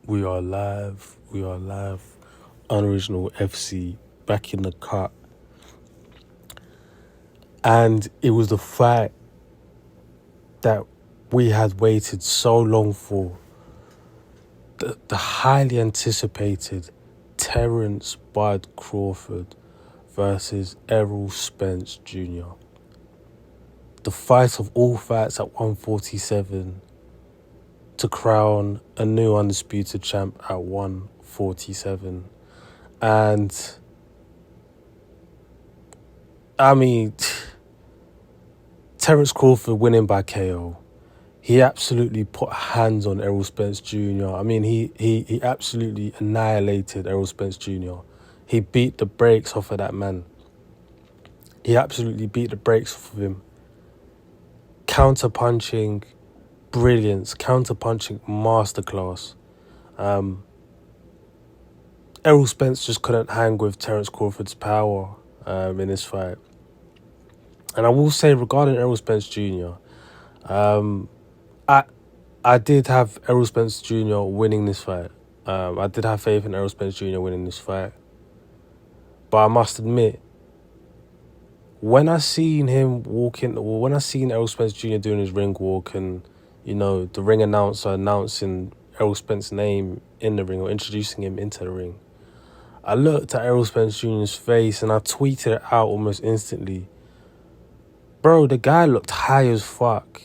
We are live. We are live. Unoriginal FC back in the cut. And it was the fight that we had waited so long for. The highly anticipated Terence Crawford versus Errol Spence Jr. The fight of all fights at 147 to crown a new undisputed champ at 147. And I mean, Terence Crawford winning by KO. He absolutely put hands on Errol Spence Jr. I mean, he absolutely annihilated Errol Spence Jr. He beat the brakes off of that man. He absolutely beat the brakes off of him. Counter-punching brilliance, counter-punching masterclass. Errol Spence just couldn't hang with Terence Crawford's power in this fight. And I will say, regarding Errol Spence Jr., I did have Errol Spence Jr. winning this fight. I did have faith in Errol Spence Jr. winning this fight. But I must admit, when I seen Errol Spence Jr. doing his ring walk and, the ring announcer announcing Errol Spence's name in the ring or introducing him into the ring, I looked at Errol Spence Jr.'s face and I tweeted it out almost instantly. Bro, the guy looked high as fuck.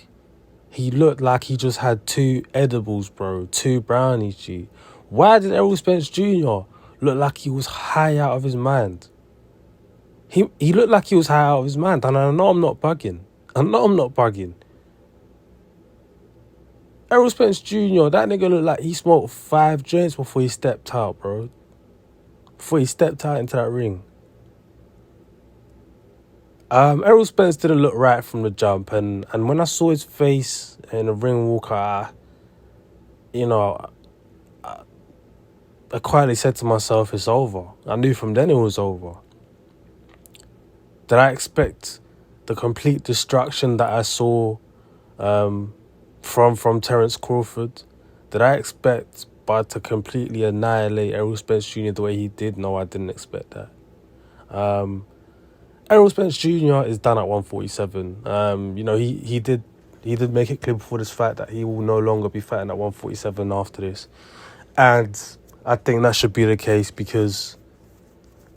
He looked like he just had 2 edibles, bro. 2 brownies, G. Why did Errol Spence Jr. look like he was high out of his mind? He looked like he was high out of his mind. And I know I'm not bugging. Errol Spence Jr., that nigga looked like he smoked 5 joints before he stepped out, bro. Before he stepped out into that ring. Errol Spence didn't look right from the jump, and when I saw his face in the ring walk, I quietly said to myself, it's over. I knew from then it was over. Did I expect the complete destruction that I saw from Terence Crawford? Did I expect Bud to completely annihilate Errol Spence Jr. the way he did? No, I didn't expect that. Errol Spence Jr. is done at 147. He did make it clear before this fight that he will no longer be fighting at 147 after this. And I think that should be the case because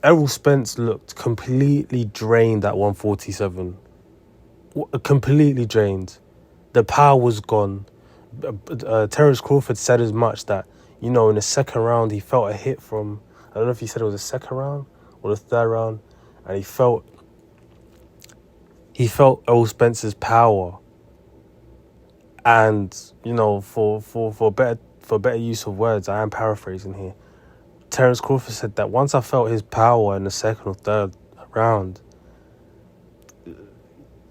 Errol Spence looked completely drained at 147. Completely drained. The power was gone. Terence Crawford said as much that, in the second round he felt a hit from, I don't know if he said it was the second round or the third round, and he felt Errol Spence's power. And, for better use of words, I am paraphrasing here. Terence Crawford said that once I felt his power in the second or third round,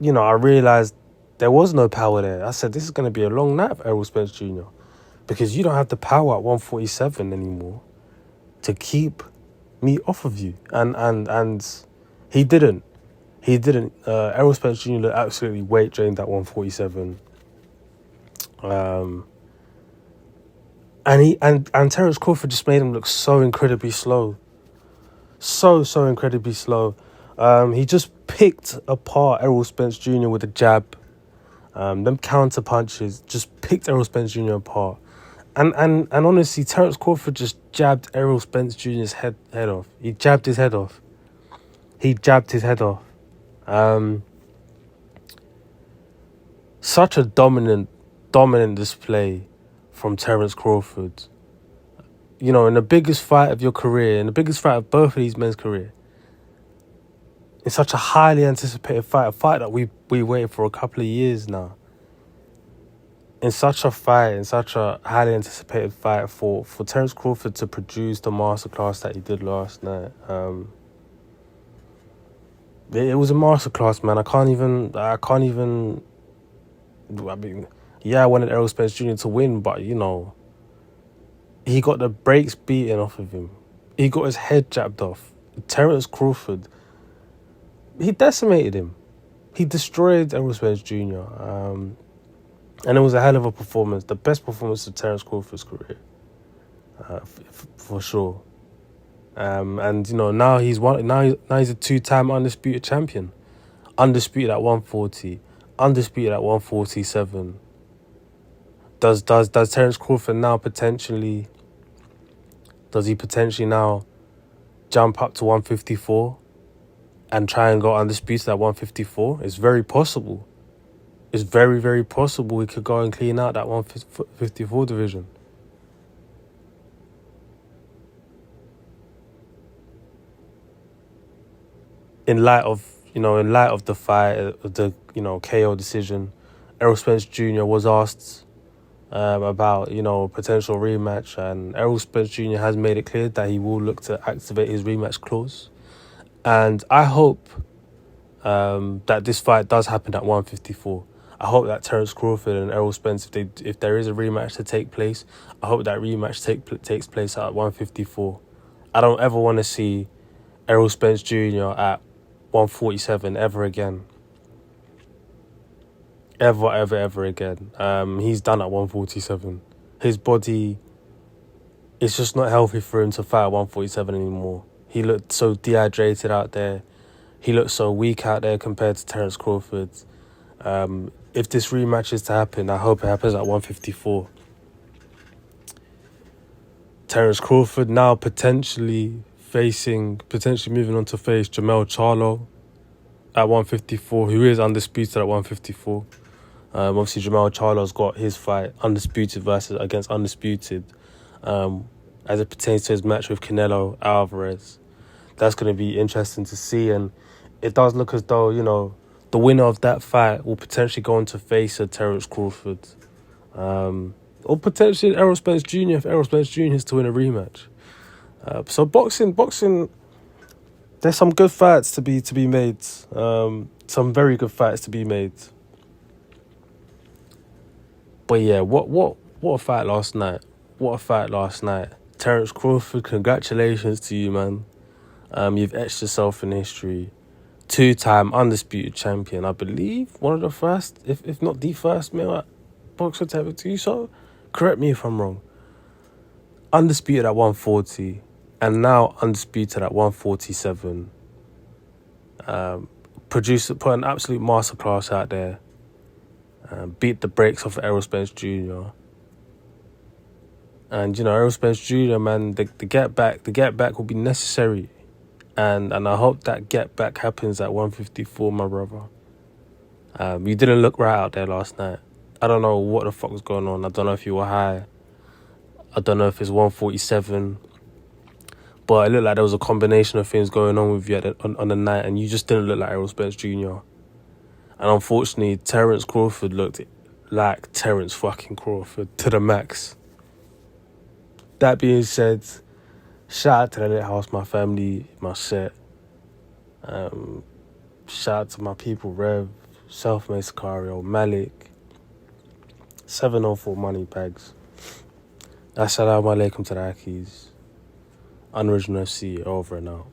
I realised there was no power there. I said, this is going to be a long night for Errol Spence Jr. because you don't have the power at 147 anymore to keep me off of you. And he didn't. Errol Spence Jr. looked absolutely weight drained at 147. And Terence Crawford just made him look so incredibly slow. So incredibly slow. He just picked apart Errol Spence Jr. with a jab. Them counter punches just picked Errol Spence Jr. apart. And honestly, Terence Crawford just jabbed Errol Spence Jr.'s head off. He jabbed his head off. Such a dominant display from Terence Crawford. In the biggest fight of your career, in the biggest fight of both of these men's career, in such a highly anticipated fight, a fight that we waited for a couple of years now. In such a highly anticipated fight for Terence Crawford to produce the masterclass that he did last night. It was a masterclass, man. I wanted Errol Spence Jr. to win, but, he got the brakes beaten off of him. He got his head jabbed off. Terence Crawford, he decimated him. He destroyed Errol Spence Jr. And it was a hell of a performance. The best performance of Terence Crawford's career. for sure. And you know now he's a 2-time undisputed champion, undisputed at 140, undisputed at 147. Does Terence Crawford now potentially? Does he potentially now jump up to 154 and try and go undisputed at 154? It's very possible. It's very, very possible he could go and clean out that 154 division. In light of the fight, the KO decision, Errol Spence Jr. was asked about potential rematch, and Errol Spence Jr. has made it clear that he will look to activate his rematch clause. And I hope that this fight does happen at 154. I hope that Terence Crawford and Errol Spence, if there is a rematch to take place, I hope that rematch takes place at 154. I don't ever want to see Errol Spence Jr. at 147 ever again. Ever again. He's done at 147. His body, it's just not healthy for him to fight at 147 anymore. He looked so dehydrated out there. He looked so weak out there compared to Terence Crawford. If this rematch is to happen, I hope it happens at 154. Terence Crawford now potentially moving on to face Jamel Charlo at 154, who is undisputed at 154. Obviously, Jamel Charlo's got his fight undisputed against undisputed, as it pertains to his match with Canelo Alvarez. That's going to be interesting to see, and it does look as though the winner of that fight will potentially go on to face a Terence Crawford, or potentially Errol Spence Jr. if Errol Spence Jr. is to win a rematch. So boxing, there's some good fights to be made. Some very good fights to be made. But yeah, what a fight last night. What a fight last night. Terence Crawford, congratulations to you, man. You've etched yourself in history. 2-time undisputed champion, I believe. One of the first, if not the first male boxer to ever do so. Correct me if I'm wrong. Undisputed at 140 and now undisputed at 147. Put an absolute masterclass out there. Beat the brakes off Errol Spence Jr. And Errol Spence Jr., man, the get back will be necessary. And I hope that get back happens at 154, my brother. You didn't look right out there last night. I don't know what the fuck was going on. I don't know if you were high. I don't know if it's 147. But it looked like there was a combination of things going on with you on the night, and you just didn't look like Errol Spence Jr. And unfortunately, Terence Crawford looked like Terence fucking Crawford to the max. That being said, shout out to the Lit House, my family, my set. Shout out to my people, Rev, Selfmade Sicario, Malik, 704 Money Bags. Assalamu alaikum to the Akis. Unoriginal FC, over and out.